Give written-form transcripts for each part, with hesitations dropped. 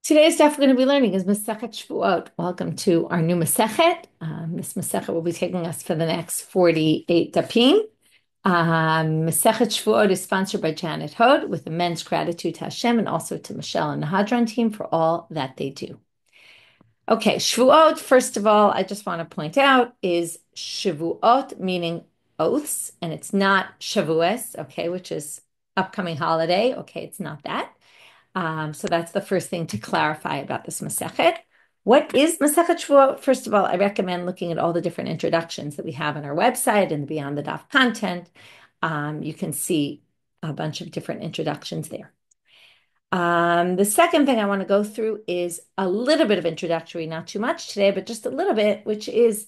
Today's stuff we're going to be learning is Masechet Shevuot. Welcome to our new Masechet. This Masechet will be taking us for the next 48 dapim. Masechet Shevuot is sponsored by Janet Hod with immense gratitude to Hashem and also to Michelle and the Hadran team for all that they do. Okay, Shevuot, first of all, I just want to point out is Shevuot, meaning oaths, and it's not Shavuos, okay, which is upcoming holiday. Okay, it's not that. So that's the first thing to clarify about this Masechet. What is Masechet Shevuot? First of all, I recommend looking at all the different introductions that we have on our website and the Beyond the Daf content. You can see a bunch of different introductions there. The second thing I want to go through is a little bit of introductory, not too much today, but just a little bit, which is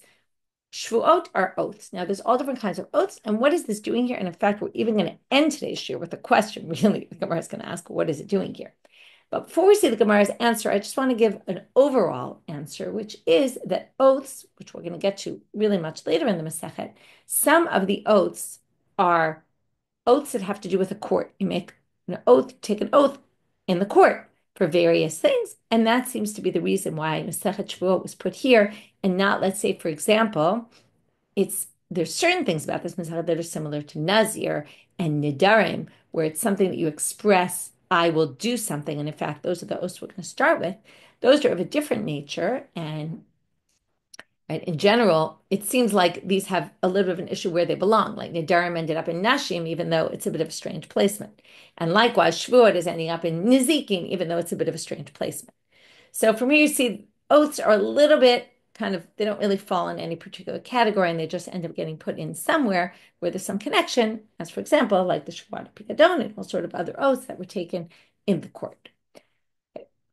Shevuot are oaths. Now, there's all different kinds of oaths, and what is this doing here? And in fact, we're even going to end today's shiur with a question. Really, the Gemara is going to ask, what is it doing here? But before we see the Gemara's answer, I just want to give an overall answer, which is that oaths, which we're going to get to really much later in the Masechet, some of the oaths are oaths that have to do with a court. You make an oath, take an oath in the court for various things, and that seems to be the reason why Masechet Shevuot was put here, and not, let's say, for example, there's certain things about this Masechet that are similar to Nazir and Nidarim, where it's something that you express, I will do something, and in fact, those are the oaths we're going to start with. Those are of a different nature, and right, in general, it seems like these have a little bit of an issue where they belong. Like Nidarim ended up in Nashim, even though it's a bit of a strange placement. And likewise, Shevuot is ending up in Nizikin, even though it's a bit of a strange placement. So from here, you see oaths are a little bit kind of, they don't really fall in any particular category, and they just end up getting put in somewhere where there's some connection, as for example, like the Shevuot of Pikadon and all sort of other oaths that were taken in the court.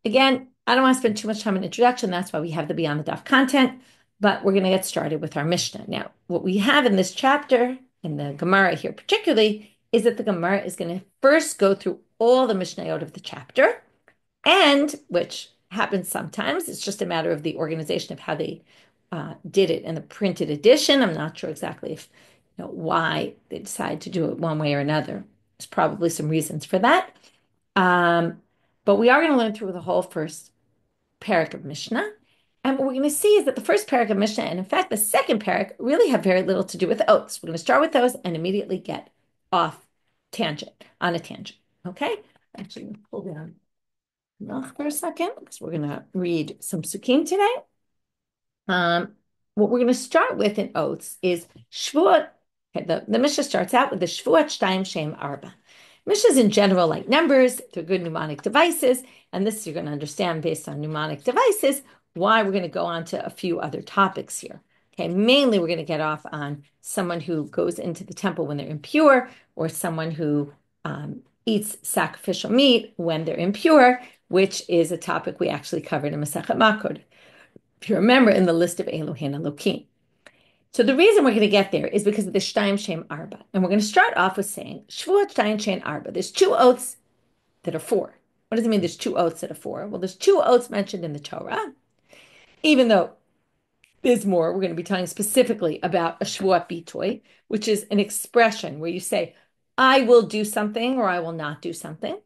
Again, I don't want to spend too much time on introduction. That's why we have the Beyond the Daf content. But we're going to get started with our Mishnah. Now, what we have in this chapter, in the Gemara here particularly, is that the Gemara is going to first go through all the Mishnayot of the chapter, and which happens sometimes. It's just a matter of the organization of how they did it in the printed edition. I'm not sure exactly if why they decided to do it one way or another. There's probably some reasons for that. But we are going to learn through the whole first parak of Mishnah. And what we're going to see is that the first parak of Mishnah, and in fact, the second parak, really have very little to do with oaths. We're going to start with those and immediately get on a tangent. Okay? Actually, pull down for a second because we're going to read some psukim today. What we're going to start with in oaths is Shevuot. Okay, the Mishnah starts out with the Shevuot Shtayim Shem Arba. Mishnahs in general, like numbers, they're good mnemonic devices, and this you're going to understand based on mnemonic devices why we're going to go on to a few other topics here. Okay, mainly we're going to get off on someone who goes into the temple when they're impure, or someone who eats sacrificial meat when they're impure, which is a topic we actually covered in Masechet Makod, if you remember, in the list of Elohin and Elokim. So the reason we're going to get there is because of the Shtayim Shem Arba. And we're going to start off with saying, Shevuot Shtayim Shem Arba. There's two oaths that are four. What does it mean there's two oaths that are four? Well, there's two oaths mentioned in the Torah. Even though there's more, we're going to be talking specifically about a Shevuot Bitoy, which is an expression where you say, I will do something or I will not do something.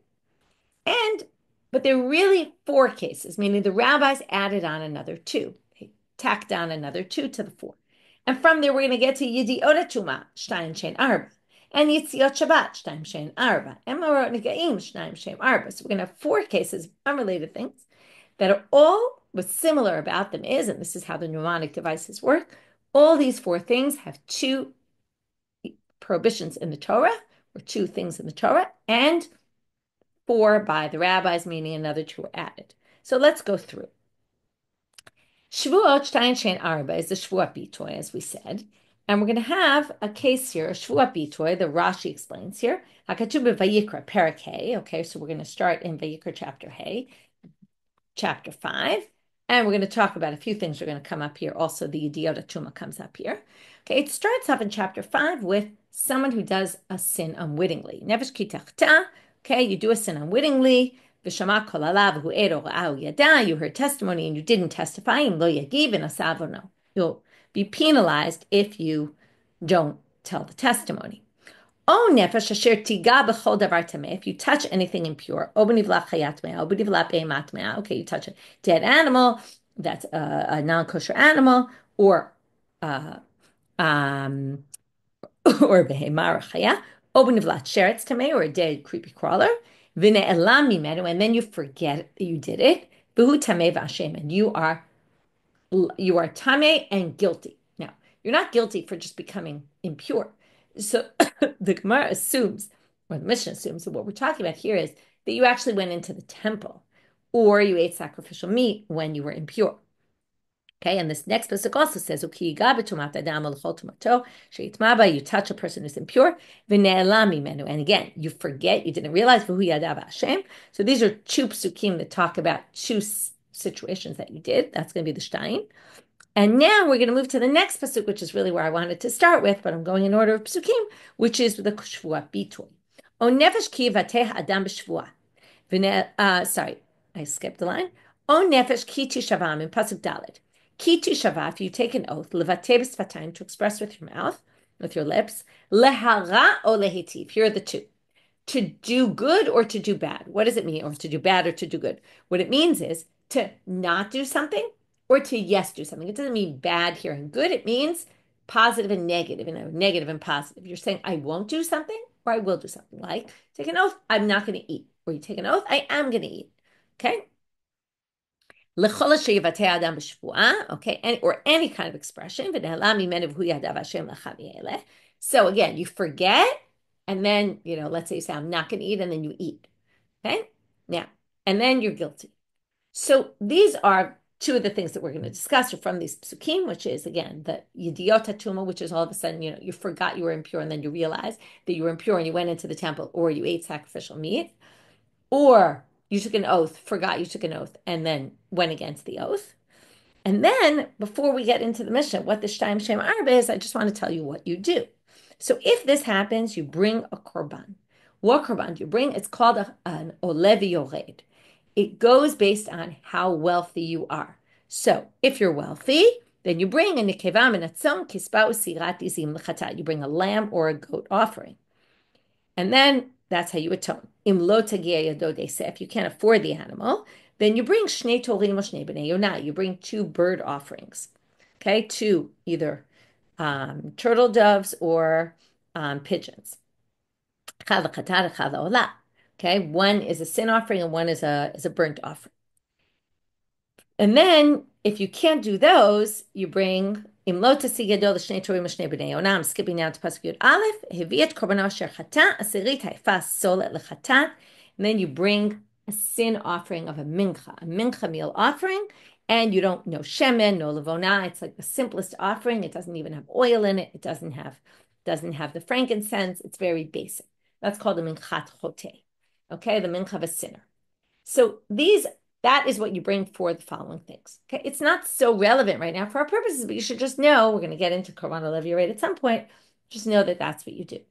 But there are really four cases, meaning the rabbis added on another two. They tacked down another two to the four. And from there, we're going to get to Yidiot Tuma, Shtayim Shein Arba, and Yitziot Shabbat, Shtayim Shein Arba, and Morot Negaim, Shtayim Shein Arba. So we're going to have four cases, unrelated things, that are all, what's similar about them is, and this is how the mnemonic devices work, all these four things have two prohibitions in the Torah, or two things in the Torah, and four by the rabbis, meaning another two were added. So let's go through. Shevuot Shtayim Shein Arba is the Shevuot Bitoy, as we said. And we're going to have a case here, a Shevuot Bitoy, the Rashi explains here. HaKatuv Vayikra, Parak Hey. Okay, so we're going to start in Vayikra chapter Hey, chapter 5. And we're going to talk about a few things are going to come up here. Also, the Yidiot Tuma comes up here. Okay, it starts off in chapter 5 with someone who does a sin unwittingly. Nevesh kitachta. Okay, you do a sin unwittingly. You heard testimony and you didn't testify. You'll be penalized if you don't tell the testimony. O nefesh asher tiga b'chol davar tameh. If you touch anything impure, o b'nivla chayat mea, o b'nivla behemat mea. Okay, you touch a dead animal, that's a non-kosher animal, or uh, um, or behemar chaya, o b'nivlat sheretz tameh, or a dead creepy crawler, v'ne'elam mimenu, and then you forget that you did it, v'hu tameh v'ashem, and you are tame and guilty. Now, you're not guilty for just becoming impure. So the Gemara assumes, or the Mishnah assumes, that what we're talking about here is that you actually went into the temple or you ate sacrificial meat when you were impure. Okay, and this next pasuk also says, you touch a person who's impure, and again, you forget, you didn't realize. So these are two psukim that talk about two situations that you did. That's going to be the Stein. And now we're going to move to the next pasuk, which is really where I wanted to start with, but I'm going in order of psukim, which is the Shevuot Bitoy. O nefesh ki vateh adam b'Shevuot. Sorry, I skipped the line. O nefesh ki tishavam in pasuk Dalet. Ki tishavah, if you take an oath, levateh b'sfatayim, to express with your mouth, with your lips, lehara o lehitiv. Here are the two. To do good or to do bad. What does it mean? Or to do bad or to do good? What it means is to not do something or to yes do something. It doesn't mean bad here and good. It means positive and negative, negative and positive. You're saying I won't do something or I will do something. Like take an oath, I'm not going to eat. Or you take an oath, I am going to eat. Okay? Okay, or any kind of expression. So again, you forget, and then, let's say you say, I'm not going to eat, and then you eat. Okay? Now, and then you're guilty. So these are two of the things that we're going to discuss from these psukim, which is, again, the yediot hatuma, which is all of a sudden, you forgot you were impure, and then you realize that you were impure, and you went into the temple, or you ate sacrificial meat, or you took an oath, forgot you took an oath, and then went against the oath. And then, before we get into the Mishnah, what the Shtayim Shem Arba is, I just want to tell you what you do. So if this happens, you bring a korban. What korban do you bring? It's called an olevi yored. It goes based on how wealthy you are. So if you're wealthy, then you bring a nikeva and atzon kispa usirat izim l'chata. You bring a lamb or a goat offering. And then that's how you atone. Im lo tagia yadodese. If you can't afford the animal, then you bring shnei torim or shnei b'nei yonah. You bring two bird offerings. Okay, two, either turtle doves or pigeons. Okay, one is a sin offering and one is a burnt offering. And then, if you can't do those, you bring imlota sigadol l'shnei torim l'shnei b'nei yonah. I'm skipping down to pasuk Yud Aleph. Heviet korbanos asher chata asirit haifas solet l'chata. And then you bring a sin offering of a mincha meal offering, and you don't know shemen, no levona. It's like the simplest offering. It doesn't even have oil in it. It doesn't have the frankincense. It's very basic. That's called the minchat chote. Okay, the mincha of a sinner. So that is what you bring for the following things. Okay, it's not so relevant right now for our purposes, but you should just know, we're going to get into korban olevi right at some point. Just know that that's what you do.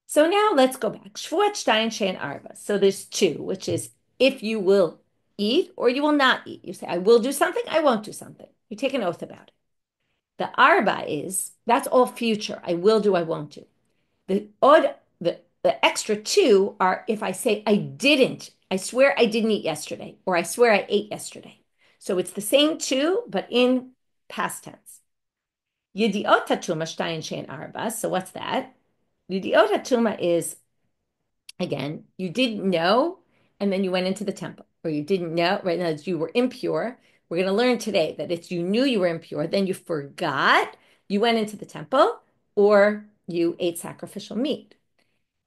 So now let's go back. Shevuot Shtein Shein Arba. So there's two, which is if you will eat or you will not eat. You say, I will do something, I won't do something. You take an oath about it. The Arba that's all future. I will do, I won't do. The extra two are if I say I swear I didn't eat yesterday, or I swear I ate yesterday. So it's the same two, but in past tense. Yediot hatuma shtayin shein arba. So what's that? Yediot hatuma is, again, you didn't know, and then you went into the temple, or you didn't know, right now you were impure. We're going to learn today that it's you knew you were impure, then you forgot, you went into the temple, or you ate sacrificial meat.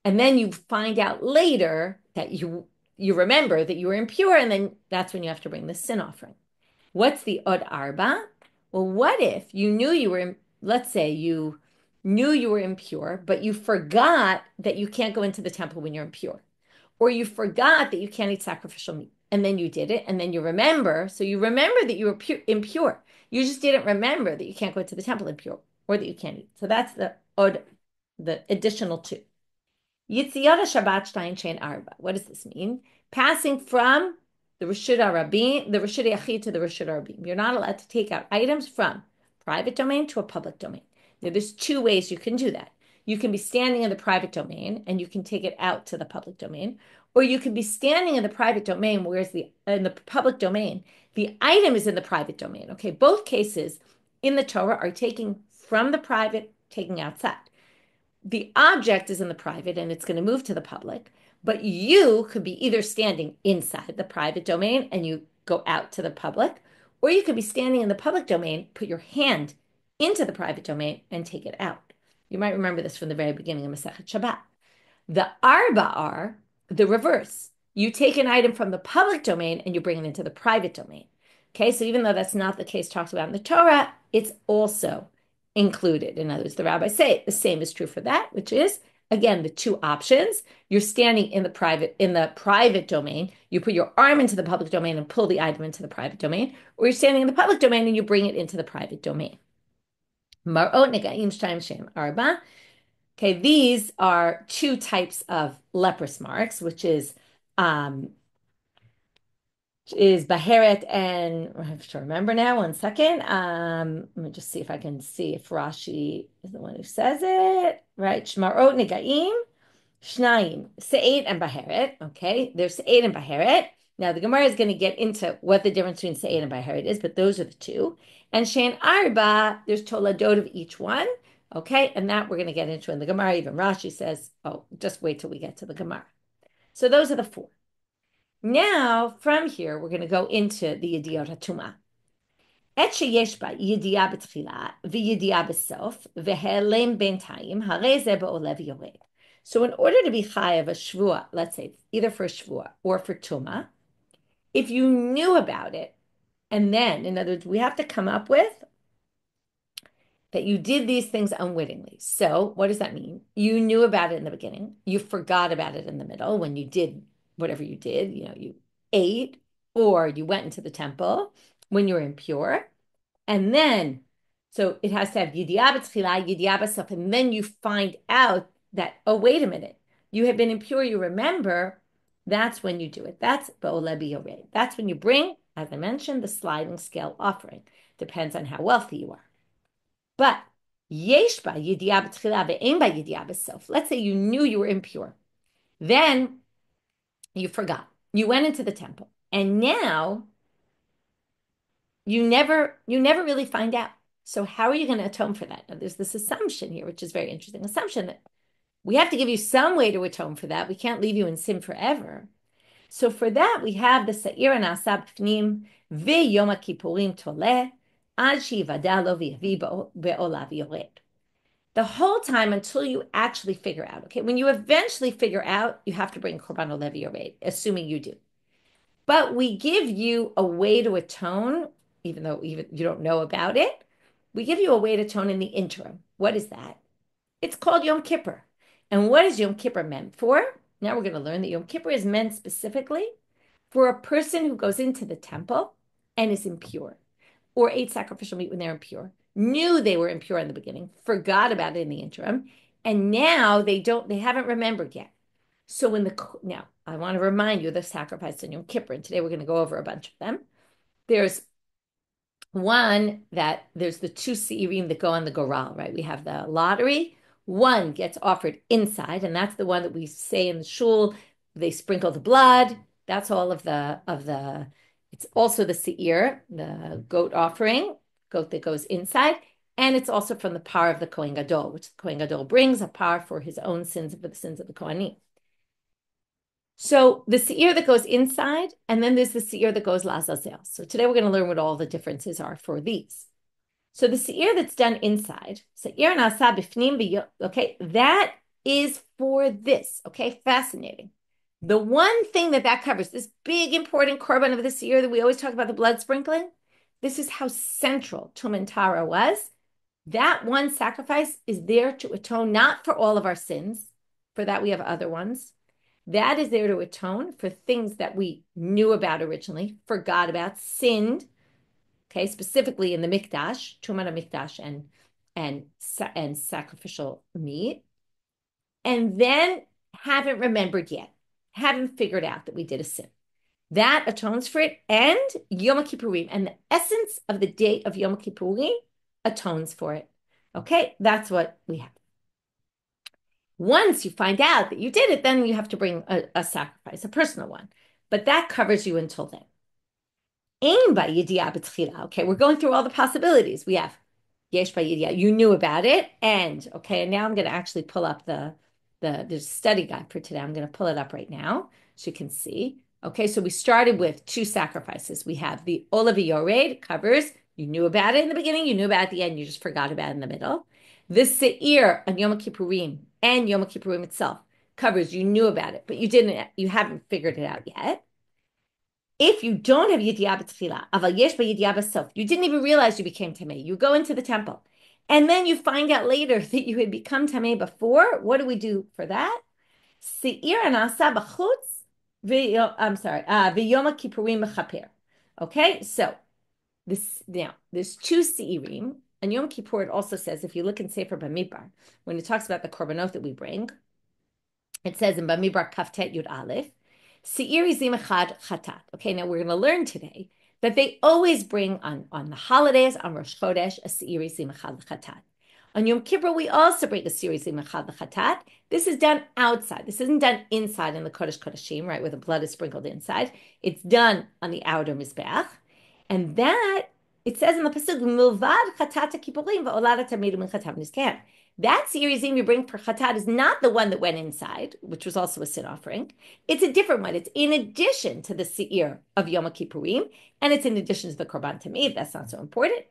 And then you find out later that you remember that you were impure, and then that's when you have to bring the sin offering. What's the od arba? Well, what if you knew you were, let's say you knew you were impure, but you forgot that you can't go into the temple when you're impure, or you forgot that you can't eat sacrificial meat, and then you did it, and then you remember, so you remember that you were impure. You just didn't remember that you can't go to the temple impure, or that you can't eat. So that's the additional two. Yitziyot Shabbat Shtein Shein Arba. What does this mean? Passing from the Reshut HaRabim, the Reshut Yachid to the Reshut HaRabim. You're not allowed to take out items from private domain to a public domain. Now, there's two ways you can do that. You can be standing in the private domain and you can take it out to the public domain, or you can be standing in the private domain, whereas in the public domain, the item is in the private domain. Okay, both cases in the Torah are taking from the private, taking outside. The object is in the private and it's going to move to the public, but you could be either standing inside the private domain and you go out to the public, or you could be standing in the public domain, put your hand into the private domain and take it out. You might remember this from the very beginning of Masechet Shabbat. The arba are the reverse. You take an item from the public domain and you bring it into the private domain. Okay, so even though that's not the case talked about in the Torah, it's also included. In other words, the rabbis say the same is true for that, which is, again, the two options. You're standing in the private domain, you put your arm into the public domain and pull the item into the private domain, or you're standing in the public domain and you bring it into the private domain. Mar'ot negaim shtayim shem arba. Okay, these are two types of leprous marks, which is Baheret, and I have to remember now, 1 second. Let me just see if I can see if Rashi is the one who says it. Right, Shmarot Negaim, Shnayim, Se'ed and Baheret. Okay, there's Se'ed and Baheret. Now the Gemara is going to get into what the difference between Se'ed and Baheret is, but those are the two. And Shein Arba, there's Toladot of each one. Okay, and that we're going to get into in the Gemara. Even Rashi says, oh, just wait till we get to the Gemara. So those are the four. Now, from here, we're going to go into the Yediyot HaTumah. Et sheyesh ba yediyah b'tchila v'yediyah b'sof v'helem b'intayim harei zeh ba'oleh v'yored. So in order to be chayav a Shevuot, let's say either for a Shevuot or for Tumah, if you knew about it, and then, in other words, we have to come up with that you did these things unwittingly. So what does that mean? You knew about it in the beginning. You forgot about it in the middle when you did whatever you did. You ate or you went into the temple when you were impure. And then, so it has to have yediyah b'tchila, yediyah b'sof, and then you find out that, oh, wait a minute, you have been impure, you remember, that's when you do it. That's ba'oleh b'yored. That's when you bring, as I mentioned, the sliding scale offering. Depends on how wealthy you are. But yesh ba yediyah b'tchila ve'en ba yediyah b'sof. Let's say you knew you were impure. Then you forgot. You went into the temple. And now you never really find out. So how are you going to atone for that? Now, there's this assumption here, which is very interesting assumption that we have to give you some way to atone for that. We can't leave you in sin forever. So for that, we have the Sa'ir and Asab Pnim Yom Kippurim Toleh Ad Shivada Lo V'Yavi Be'olav Yored. The whole time until you actually figure out. Okay, when you eventually figure out, you have to bring Korban Olev Yored, assuming you do. But we give you a way to atone, even though you don't know about it. We give you a way to atone in the interim. What is that? It's called Yom Kippur. And what is Yom Kippur meant for? Now we're going to learn that Yom Kippur is meant specifically for a person who goes into the temple and is impure, or ate sacrificial meat when they're impure, knew they were impure in the beginning, forgot about it in the interim, and now they haven't remembered yet. So now I want to remind you of the sacrifice in Yom Kippur, and today we're going to go over a bunch of them. There's the two seirim that go on the goral, right? We have the lottery. One gets offered inside, and that's the one that we say in the shul. They sprinkle the blood. That's all of the. It's also the seir, the goat offering, goat that goes inside, and it's also from the par of the Kohen Gadol, which the Kohen Gadol brings a par for his own sins and for the sins of the Kohanim. So the seir that goes inside, and then there's the seir that goes Azazel. So today we're going to learn what all the differences are for these. So the seir that's done inside, seir nasa bifnim, okay, that is for this. Okay, fascinating. The one thing that covers, this big important korban of the seir that we always talk about, the blood sprinkling, this is how central Tumantara was. That one sacrifice is there to atone not for all of our sins. For that we have other ones. That is there to atone for things that we knew about originally, forgot about, sinned, okay, specifically in the mikdash, Tumat mikdash and sacrificial meat, and then haven't remembered yet, haven't figured out that we did a sin. That atones for it, and Yom Kippurim, and the essence of the day of Yom Kippurim atones for it. Okay, that's what we have. Once you find out that you did it, then you have to bring a sacrifice, a personal one. But that covers you until then. Okay, we're going through all the possibilities. We have yesh b'yidia, you knew about it, and okay, and now I'm going to actually pull up there's a study guide for today. I'm going to pull it up right now so you can see. Okay, so we started with two sacrifices. We have the olav yored, covers, you knew about it in the beginning, you knew about it at the end, you just forgot about it in the middle. The seir on Yom Kippurim and Yom Kippurim itself covers, you knew about it, but you haven't figured it out yet. If you don't have yidiyah b'tchila, aval yesh b'yidiyah b'sof, you didn't even realize you became tamei. You go into the temple, and then you find out later that you had become tamei before. What do we do for that? Seir anasa b'chutz. I'm sorry. V'yom kippurim mechaper. Okay, so there's two seirim. And Yom Kippur it also says, if you look in Sefer Bamidbar, when it talks about the korbanot that we bring, it says in Bamidbar Kaftet Yud Aleph, Seir izim echad chatat. Okay, now we're going to learn today that they always bring on the holidays, on Rosh Chodesh, a seir izim echad chatat. On Yom Kippur, we also bring a seir izim echad chatat. This is done outside. This isn't done inside in the Kodesh Kodeshim, right, where the blood is sprinkled inside. It's done on the outer Mizbeach. And that, it says in the Pasuk, Milvad chatat kippurim va'olad tamidu min chatav nizkan. That seir izim you bring for chatat is not the one that went inside, which was also a sin offering. It's a different one. It's in addition to the seir of Yom Kippurim, and it's in addition to the korban tamid. That's not so important.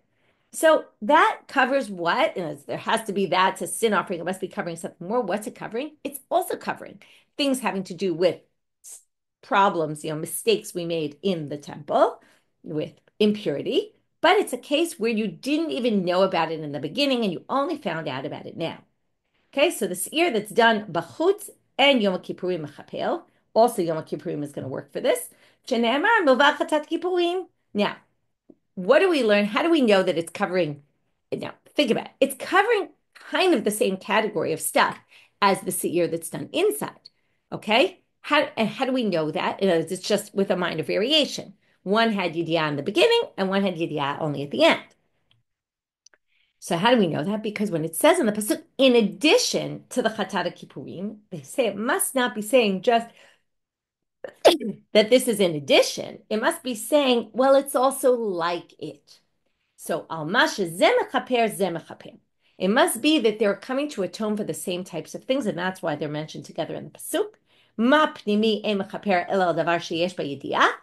So that covers what? There has to be that to sin offering. It must be covering something more. What's it covering? It's also covering things having to do with problems, mistakes we made in the temple with impurity. But it's a case where you didn't even know about it in the beginning and you only found out about it now. Okay, so the seir that's done b'chutz and Yom Kippurim mechapel, also Yom Kippurim is going to work for this. Now, what do we learn? How do we know that it's covering? Now, think about it. It's covering kind of the same category of stuff as the seir that's done inside. Okay, how do we know that? It's just with a minor variation. One had yidiyah in the beginning and one had yidiyah only at the end. So how do we know that? Because when it says in the pasuk, in addition to the chatat kippurim, they say it must not be saying just that this is in addition. It must be saying, well, it's also like it. So al masha zemechaper zemechaper. It must be that they're coming to atone for the same types of things, and that's why they're mentioned together in the pasuk. Ma pnimi emechaper elal davar sheyesh b'yidiyah.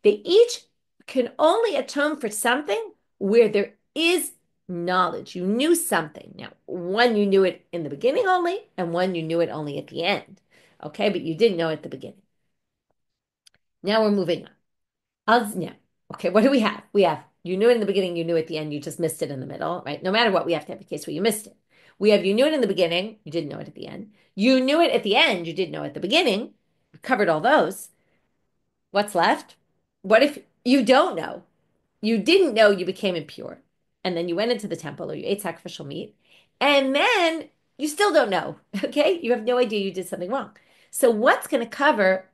They each can only atone for something where there is knowledge. You knew something. Now, one you knew it in the beginning only, and one you knew it only at the end. Okay, but you didn't know at the beginning. Now we're moving on. Okay, what do we have? We have you knew it in the beginning, you knew at the end, you just missed it in the middle, right? No matter what, we have to have a case where you missed it. We have you knew it in the beginning, you didn't know it at the end. You knew it at the end, you didn't know it at the beginning. We covered all those. What's left? What if you don't know? You didn't know you became impure, and then you went into the temple or you ate sacrificial meat, and then you still don't know, okay? You have no idea you did something wrong. So what's going to cover,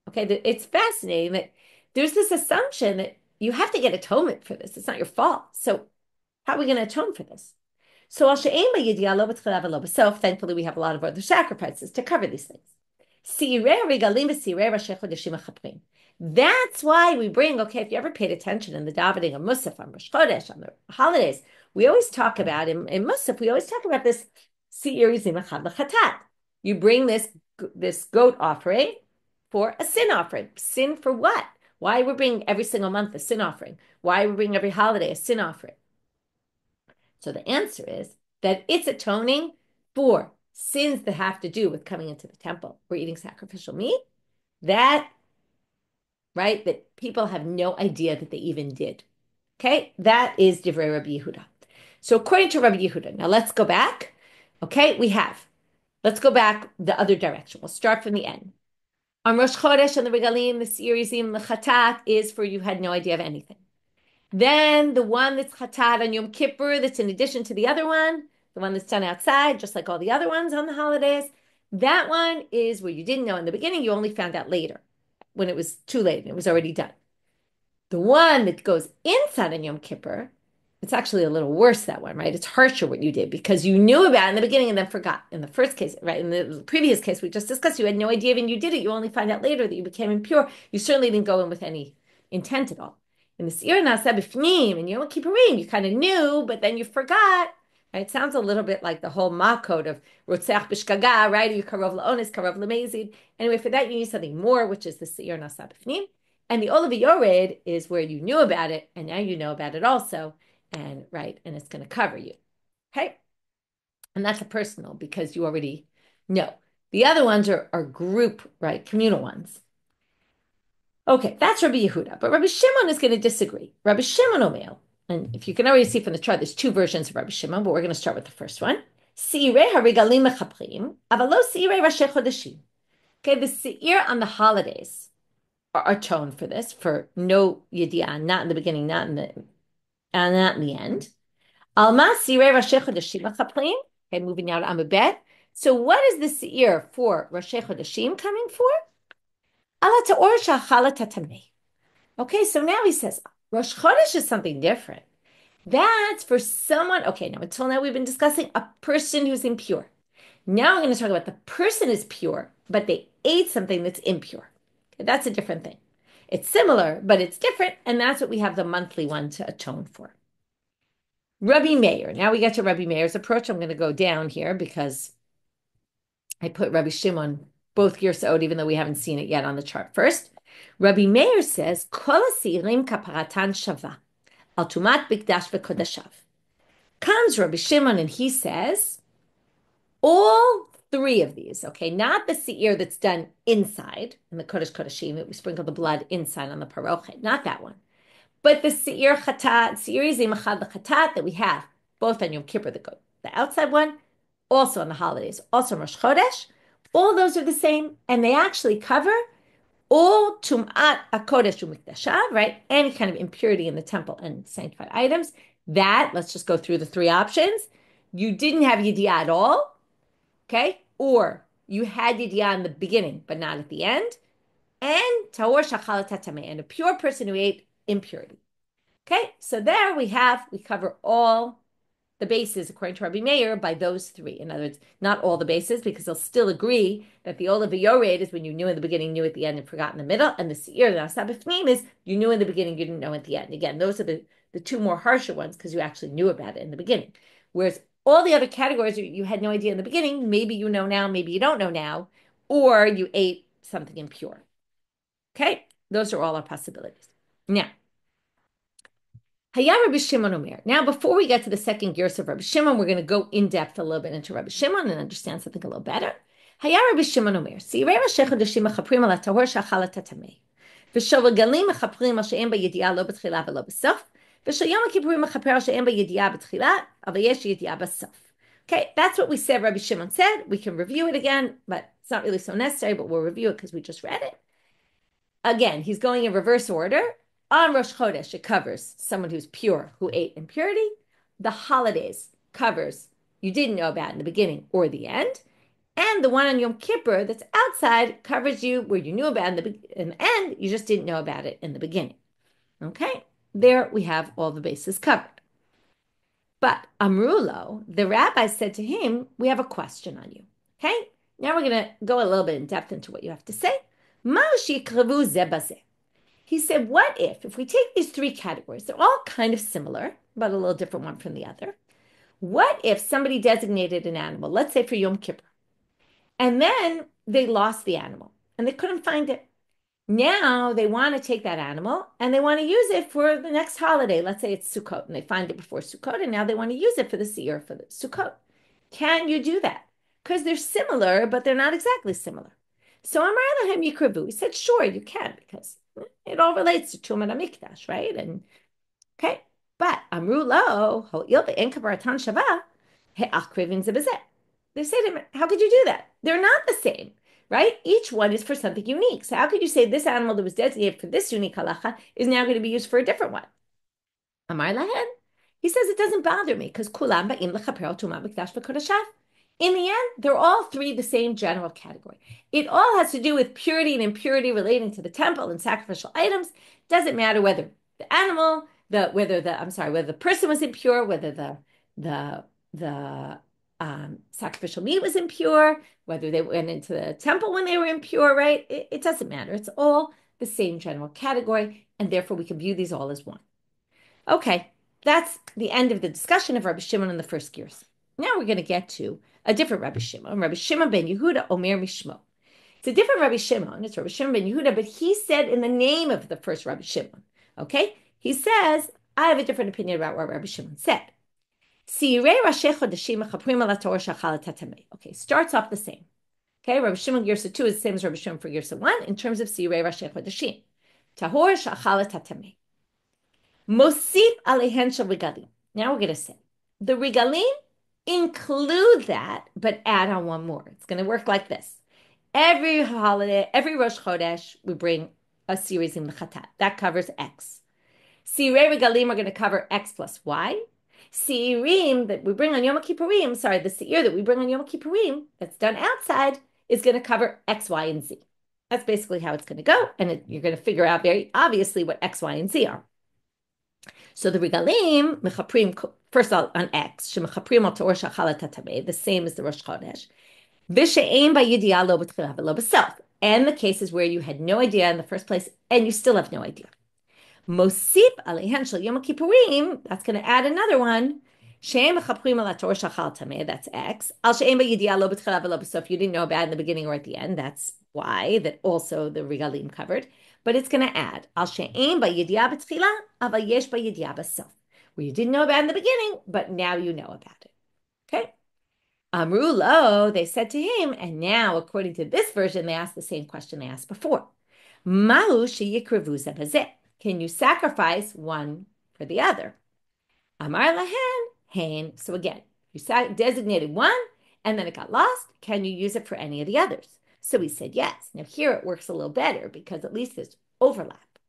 okay, it's fascinating that there's this assumption that you have to get atonement for this. It's not your fault. So how are we going to atone for this? So thankfully we have a lot of other sacrifices to cover these things. That's why we bring, okay, if you ever paid attention in the davening of Musaf on Rosh Chodesh, on the holidays, we always talk about, in Musaf, we always talk about this seir izim echad l'chatat. You bring this goat offering for a sin offering. Sin for what? Why we bring every single month a sin offering? Why we bring every holiday a sin offering? So the answer is that it's atoning for sins that have to do with coming into the temple or eating sacrificial meat. That, right, that people have no idea that they even did. Okay, that is Divrei Rabbi Yehuda. So according to Rabbi Yehuda, now let's go back. Okay, let's go back the other direction. We'll start from the end. On Rosh Chodesh and the regalim, the seir izim, the chatat is for you had no idea of anything. Then the one that's chatat on Yom Kippur, that's in addition to the other one, the one that's done outside, just like all the other ones on the holidays, that one is where you didn't know in the beginning, you only found out later, when it was too late and it was already done. The one that goes inside on Yom Kippur, it's actually a little worse, that one, right? It's harsher what you did because you knew about it in the beginning and then forgot. In the first case, right? In the previous case we just discussed, you had no idea even you did it. You only find out later that you became impure. You certainly didn't go in with any intent at all. In the Shiur nasa b'fnim and Yom Kippurim, you kind of knew, but then you forgot. Right? It sounds a little bit like the whole ma code of Rotzach b'shgaga, right? You karov la'onis, karov lamezid. Anyway, for that you need something more, which is the Shiur nasa b'fnim. And the Olav Yored is where you knew about it, and now you know about it also, and it's going to cover you. Okay? And that's a personal because you already know. The other ones are group, right? Communal ones. Okay, that's Rabbi Yehuda, but Rabbi Shimon is going to disagree. Rabbi Shimon Omer, and if you can already see from the chart, there's two versions of Rabbi Shimon, but we're going to start with the first one. Seirei regalim mechaprim, aval lo seirei Rosh Chodesh. Okay, the seir on the holidays are atone for this, for no yediah, not in the beginning, not in the end. Alma sirei Rosh Chodeshim mechaprim. Okay, moving now to Amud. So what is the seir for Rosh Chodeshim coming for? Ala ta'or sha'chala tatameh. Okay, so now he says Rosh Chodesh is something different. That's for someone. Okay, now until now we've been discussing a person who's impure. Now I'm going to talk about the person is pure, but they ate something that's impure. Okay, that's a different thing. It's similar, but it's different, and that's what we have the monthly one to atone for. Rabbi Meir. Now we get to Rabbi Meir's approach. I'm going to go down here because I put Rabbi Shimon both Girsot, even though we haven't seen it yet on the chart. First, Rabbi Meir says, Kol hasirim kaparatan shava, al tumat bikdash v'kodashav. Comes Rabbi Shimon and he says, all three of these, okay, not the seir that's done inside, in the Kodesh Kodashim, we sprinkle the blood inside on the parochet, not that one. But the seir chatat, seir zimachad chatat that we have, both on Yom Kippur, the outside one, also on the holidays, also Rosh Chodesh, all those are the same, and they actually cover all tum'at hakodesh u'mikdashav, right? Any kind of impurity in the temple and sanctified items. That, let's just go through the three options. You didn't have yediah at all, okay? Or you had yediah in the beginning, but not at the end. And tahor shachal tatameh, and a pure person who ate impurity. Okay, so there we cover all the bases, according to Rabbi Meir, by those three. In other words, not all the bases, because they'll still agree that the Olav Yored is when you knew in the beginning, knew at the end, and forgot in the middle. And the Seir, the Nasa B'fnim, is you knew in the beginning, you didn't know at the end. Again, those are the two more harsher ones, because you actually knew about it in the beginning. Whereas all the other categories, you had no idea in the beginning, maybe you know now, maybe you don't know now, or you ate something impure. Okay, those are all our possibilities. Now, Haya Rabbi Shimon Omer. Now, before we get to the second gears of Rabbi Shimon, we're going to go in depth a little bit into Rabbi Shimon and understand something a little better. Haya Rabbi Shimon Omer. Seirei Rosh Chodeshim mechaprim al tahor shachal tatameh. V'shel regalim mechaprim al she'en b'yediah lo b'tchila v'lo b'sof. V'shel Yom Kippurim mechaper al she'en b'yediah b'tchila אבל יש ידיעה בסוף. Okay, that's what we said. Rabbi Shimon said. We can review it again, but it's not really so necessary. But we'll review it because we just read it. Again, he's going in reverse order. On Rosh Chodesh, it covers someone who's pure, who ate impurity. The holidays covers you didn't know about in the beginning or the end. And the one on Yom Kippur that's outside covers you where you knew about in the end, you just didn't know about it in the beginning. Okay, there we have all the bases covered. But Amrulo, the rabbi said to him, we have a question on you. Okay, now we're going to go a little bit in depth into what you have to say. Ma shikrevu ze bazeh. He said, what if we take these three categories, they're all kind of similar, but a little different one from the other. What if somebody designated an animal, let's say for Yom Kippur, and then they lost the animal and they couldn't find it? Now they want to take that animal and they want to use it for the next holiday. Let's say it's Sukkot and they find it before Sukkot and now they want to use it for the Seir for the Sukkot. Can you do that? Because they're similar, but they're not exactly similar. So Amar Lahem Yikravu. He said, sure, you can, because it all relates to Tumat HaMikdash, right? And okay, but Amru Lo Ho'il be'en kabaratan shava he'akrivin zebezeh. They say to him, how could you do that? They're not the same, right? Each one is for something unique. So how could you say this animal that was designated for this unique halacha is now going to be used for a different one? Amar Lahem. He says it doesn't bother me because kulam ba'im lechaper al tumat mikdash v'kodashav. In the end, they're all three the same general category. It all has to do with purity and impurity relating to the temple and sacrificial items. Doesn't matter whether the animal whether the person was impure, whether the sacrificial meat was impure, whether they went into the temple when they were impure, right? It doesn't matter. It's all the same general category, and therefore we can view these all as one. Okay, that's the end of the discussion of Rabbi Shimon in the first gears. Now we're going to get to a different Rabbi Shimon, Rabbi Shimon ben Yehuda Omer Mishmo. It's a different Rabbi Shimon. It's Rabbi Shimon ben Yehuda, but he said in the name of the first Rabbi Shimon. Okay, he says, I have a different opinion about what Rabbi Shimon said. Okay, starts off the same. Okay, Rabbi Shimon Girsa 2 is the same as Rabbi Shimon for Girsa 1 in terms of Sirei Rashi Chodeshim. Tahor Shachalat Tatamei. Mosif Alehen Shel Regalim. Now we're going to say the regalim include that, but add on one more. It's going to work like this. Every holiday, every Rosh Chodesh, we bring a series in Mechatat. That covers X. Sirei Regalim are going to cover X plus Y. Seirim that we bring on Yom Kippurim, the Seir that we bring on Yom Kippurim, that's done outside, is going to cover X, Y, and Z. That's basically how it's going to go, and you're going to figure out very obviously what X, Y, and Z are. So the regalim, mechaprim, first all on X, shemechaprim al Torah shachalat tatamei, the same as the Rosh Chodesh. V'she'ein ba'yidiyah lo b'tchila v'lo b'self. And the cases where you had no idea in the first place, and you still have no idea. Mosip alehen shel Yom Kippurim, that's going to add another one. She'ein mechaprim al Torah shachalat tatamei, that's X. Al she'ein ba'yidiyah lo b'tchila v'lo b'self, you didn't know about it in the beginning or at the end, that's Y, that also the regalim covered. But it's going to add al she'ein ba'yidiyah b'tchila aval yesh ba'yidiyah b'self, where you didn't know about it in the beginning, but now you know about it. Okay. Amru lo, they said to him, and now according to this version, they asked the same question they asked before. Mahu sheyikrevu zeh b'zeh. Can you sacrifice one for the other? Amar lahen hein. So again, you designated one, and then it got lost. Can you use it for any of the others? So he said yes. Now here it works a little better because at least there's overlap,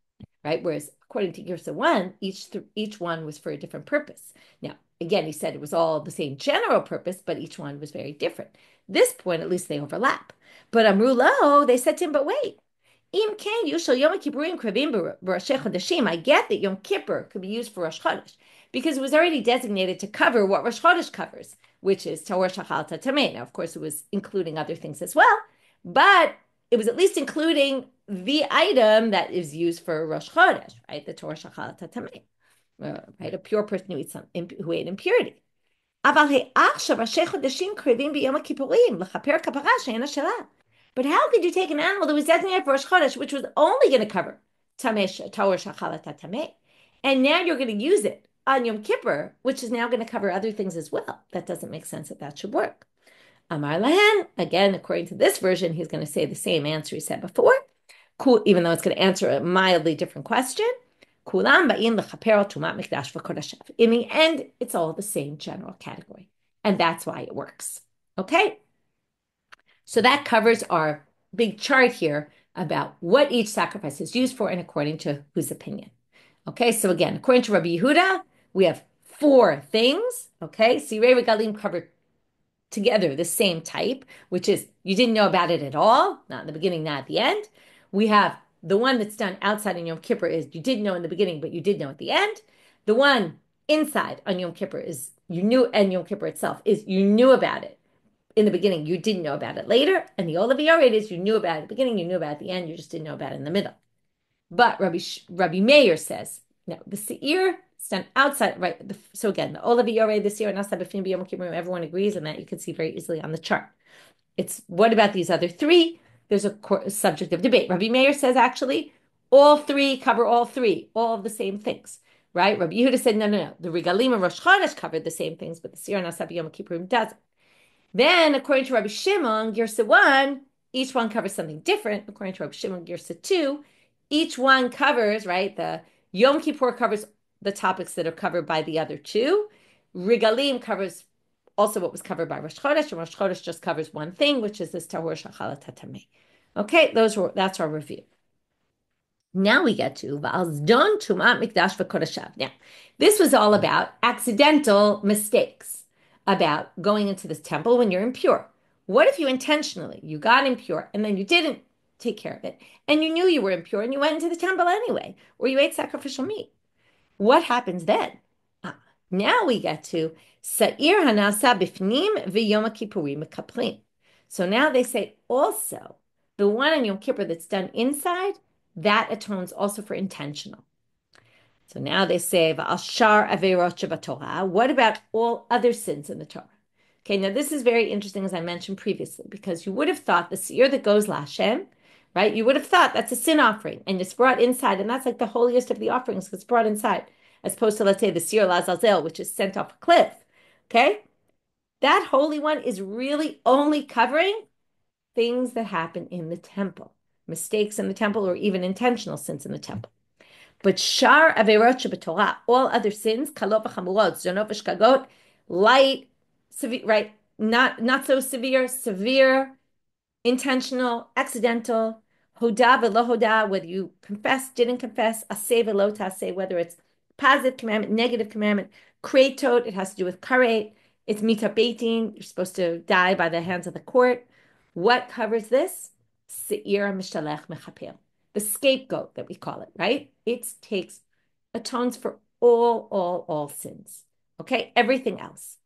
right? Whereas according to Girsa 1, each one was for a different purpose. Now, again, he said it was all the same general purpose, but each one was very different. This point, at least they overlap. But Amru lo, they said to him, but wait. Im ken yushal Yom Kippurim krevim b'Rosh Chodeshim. I get that Yom Kippur could be used for Rosh Chodesh because it was already designated to cover what Rosh Chodesh covers, which is Tahor Shachal Tatamei. Now, of course, it was including other things as well, but it was at least including the item that is used for Rosh Chodesh, right? The Torah Shachal Tatamei, right? A pure person who ate impurity. But how could you take an animal that was designated for Rosh Chodesh, which was only going to cover Tahor Shachal Tatamei, and now you're going to use it on Yom Kippur, which is now going to cover other things as well? That doesn't make sense that should work. Amar lahen, again, according to this version, he's going to say the same answer he said before, even though it's going to answer a mildly different question. In the end, it's all the same general category, and that's why it works. Okay? So that covers our big chart here about what each sacrifice is used for and according to whose opinion. Okay, so again, according to Rabbi Yehuda, we have 4 things. Okay, Sirei Regalim covered together the same type, which is you didn't know about it at all, not in the beginning, not at the end. We have the one that's done outside in Yom Kippur is you didn't know in the beginning, but you did know at the end. The one inside on Yom Kippur is you knew, and Yom Kippur itself is you knew about it in the beginning, you didn't know about it later. And the Olav is you knew about it at the beginning, you knew about it at the end, you just didn't know about it in the middle. But Rabbi Meir says, no, the Seir is done outside, right? So again, the Olav the Seir, Nasa B'fnim B'Yom Kippur, everyone agrees on that. You can see very easily on the chart. It's what about these other 3? There's a subject of debate. Rabbi Meir says actually all 3 cover all 3, all of the same things, right? Rabbi Yehuda said no. The regalim and Rosh Chodesh covered the same things, but the Seir Nasa B'Yom Kippur doesn't. Then, according to Rabbi Shimon, Girsa 1, each one covers something different. According to Rabbi Shimon, Girsa 2, each one covers, right? The Yom Kippur covers the topics that are covered by the other 2. Regalim covers also what was covered by Rosh Chodesh, and Rosh Chodesh just covers one thing, which is this Tahor Shachal Tatamei. Okay, that's our review. Now we get to Va'al Tumat Mikdash V'Kodeshav. Now, this was all about accidental mistakes, about going into this temple when you're impure. What if you got impure and then you didn't take care of it, and you knew you were impure and you went into the temple anyway, or you ate sacrificial meat? What happens then? Ah, now we get to Sa'ir Hanasa Bifnim v'Yom Kippurim Mekaplim. So now they say also the one on Yom Kippur that's done inside, that atones also for intentional. So now they say Va'ashar Averot Torah. What about all other sins in the Torah? Okay, now this is very interesting, as I mentioned previously, because you would have thought the seir that goes LaHashem, right? You would have thought that's a sin offering, and it's brought inside, and that's like the holiest of the offerings because it's brought inside, as opposed to, let's say, the seir Azazel, which is sent off a cliff. Okay, that holy one is really only covering things that happen in the temple, mistakes in the temple, or even intentional sins in the temple. But shar averot shebetorah, all other sins, kalot v'chamurot, zonot v'shkagot, light, severe, right? Not so severe, severe, intentional, accidental, hoda v'lo hoda, whether you confess, didn't confess, aseh v'lo taseh, whether it's positive commandment, negative commandment, kretot, it has to do with karet, it's mitabetin, you're supposed to die by the hands of the court. What covers this? Seir mishtalech mechaper, the scapegoat that we call it, right? It atones for all sins. Okay, everything else.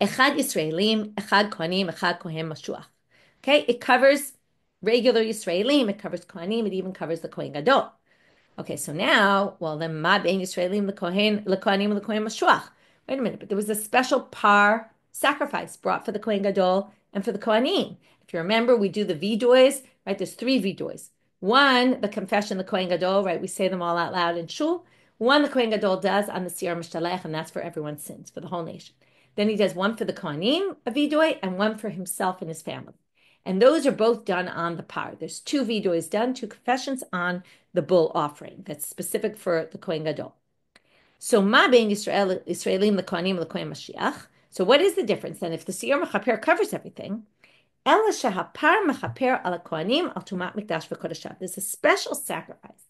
Echad Yisraelim, Echad Kohanim, Echad Kohen Mashuach. Okay, it covers regular Yisraelim, it covers Kohanim, it even covers the Kohen Gadol. Okay, so now, well, then Ma Ben Yisraelim, the Kohanim, the Kohen Mashuach. Wait a minute, but there was a special par sacrifice brought for the Kohen Gadol and for the Kohanim. If you remember, we do the vidois, right? There's 3 vidois. One, the confession, the Kohen Gadol, right? We say them all out loud in shul. One, the Kohen Gadol does on the Seir Mishtalech, and that's for everyone's sins, for the whole nation. Then he does one for the Kohanim, a vidoi, and one for himself and his family. And those are both done on the par. There's 2 vidois done, 2 confessions on the bull offering that's specific for the Kohen Gadol. So ma bein Yisraelim the Kohanim the Kohen Mashiach. So what is the difference then? If the Seir Mechaper covers everything, Ela shehapar mechaper ala Kohanim al tumat mikdash v'kodeshav. There's a special sacrifice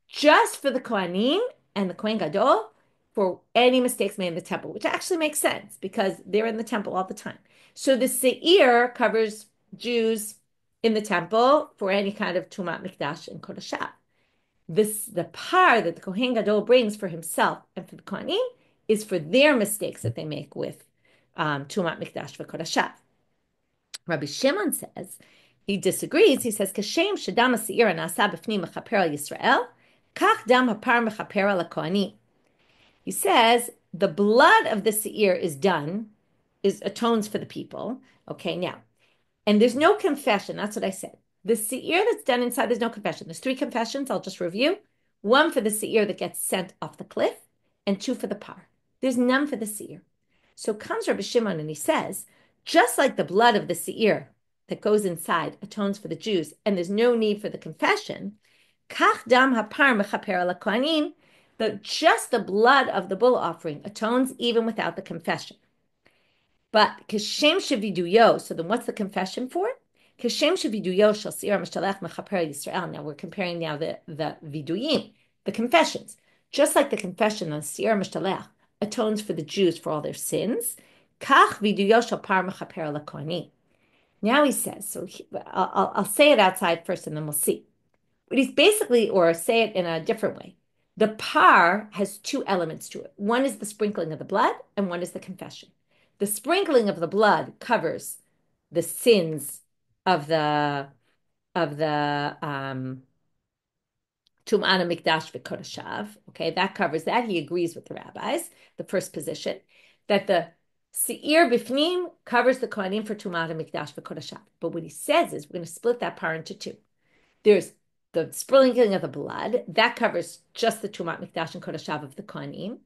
just for the Kohanim and the Kohen Gadol for any mistakes made in the temple, which actually makes sense because they're in the temple all the time. So the Seir covers Jews in the temple for any kind of tumat mikdash and kodeshav. The par that the Kohen Gadol brings for himself and for the Kohanim is for their mistakes that they make with tumat mikdash v'kodeshav. Rabbi Shimon says, he disagrees. He says, "Kashem shedam ha'seir na'asa b'fnim mechaper al Yisrael, kach dam hapar mechaper al kohanim." He says the blood of the seir is atones for the people. Okay, now, and there's no confession. That's what I said. The seir that's done inside, there's no confession. There's 3 confessions. I'll just review. 1 for the seir that gets sent off the cliff, and 2 for the par. There's none for the seir. So comes Rabbi Shimon and he says, just like the blood of the seir that goes inside atones for the Jews, and there's no need for the confession, kach dam hapar mechaper al kohanim, that just the blood of the bull offering atones even without the confession. But kashem sheviduyo, so then what's the confession for? Kashem sheviduyo shel seir mishtalech mechaper Yisrael. Now we're comparing now the viduyim, the confessions. Just like the confession on seir mishtalech atones for the Jews for all their sins, kach viduyo shel par mechaper al kohanim. Now he says, so I'll say it outside first and then we'll see. But he's basically, or say it in a different way. The par has 2 elements to it. One is the sprinkling of the blood and one is the confession. The sprinkling of the blood covers the sins of the Tum'ana Mikdash v'Kodeshav. Okay, that covers that. He agrees with the rabbis, the first position, that the Seir Bifnim covers the Kohanim for Tum'ana Mikdash v'Kodeshav. But what he says is we're going to split that par into 2. There's the sprinkling of the blood, that covers just the Tumat Mikdash and Kodeshav of the Kohanim.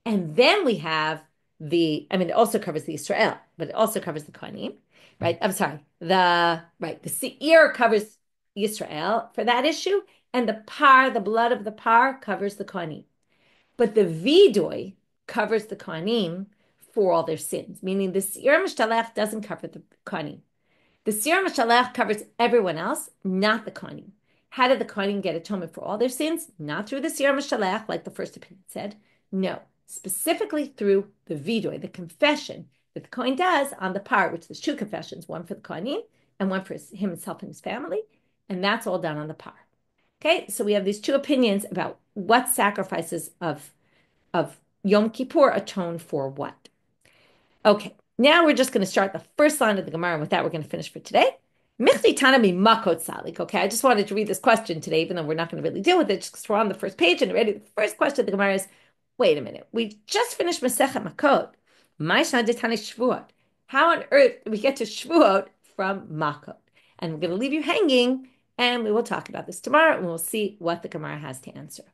And then we have it also covers the Israel, but it also covers the Kohanim, right? I'm sorry, the Seir covers Israel for that issue, and the par, the blood of the par, covers the Kohanim. But the Vidoi covers the Kohanim for all their sins, meaning the Seir Mishtalech doesn't cover the Kohanim. The Seir Mishtalech covers everyone else, not the Kohanim. How did the Kohanim get atonement for all their sins? Not through the Seir Mishtalech, like the first opinion said. No, specifically through the vidoi, the confession that the Kohen does on the par, which there's 2 confessions, one for the Kohanim and one for himself and his family, and that's all done on the par. Okay, so we have these two opinions about what sacrifices of Yom Kippur atone for what. Okay, now we're just going to start the first line of the Gemara, and with that, we're going to finish for today. Michti tanami makot salik. Okay, I just wanted to read this question today, even though we're not going to really deal with it, just because we're on the first page and already. The first question of the Gemara is, wait a minute, we just finished Masechet Makot. Mishna detani Shevuot. How on earth do we get to Shevuot from Makot? And we're going to leave you hanging, and we will talk about this tomorrow, and we'll see what the Gemara has to answer.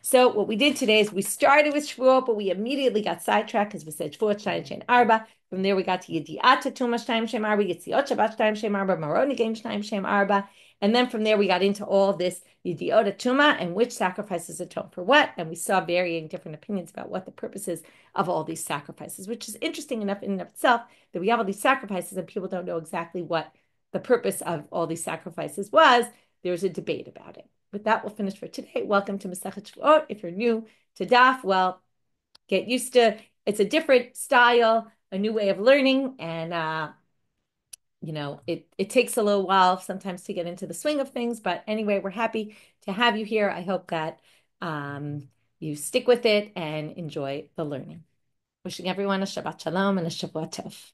So what we did today is we started with Shevuot, but we immediately got sidetracked because we said Shevuot Shnayim Shein Arba. From there we got to Yediat Tuma Shnayim Shein Arba, Yitziot Shabbat Shnayim Shein Arba, Maroni Game Shnayim Shein Arba, and then from there we got into all this Yediot Tuma and which sacrifices atone for what, and we saw varying different opinions about what the purpose is of all these sacrifices, which is interesting enough in and of itself that we have all these sacrifices and people don't know exactly what the purpose of all these sacrifices was. There's a debate about it. With that, we'll finish for today. Welcome to Masechet Shevuot. If you're new to Daf, well, get used to it's a different style, a new way of learning, and it takes a little while sometimes to get into the swing of things. But anyway, we're happy to have you here. I hope that you stick with it and enjoy the learning. Wishing everyone a Shabbat Shalom and a Shavuot Tov.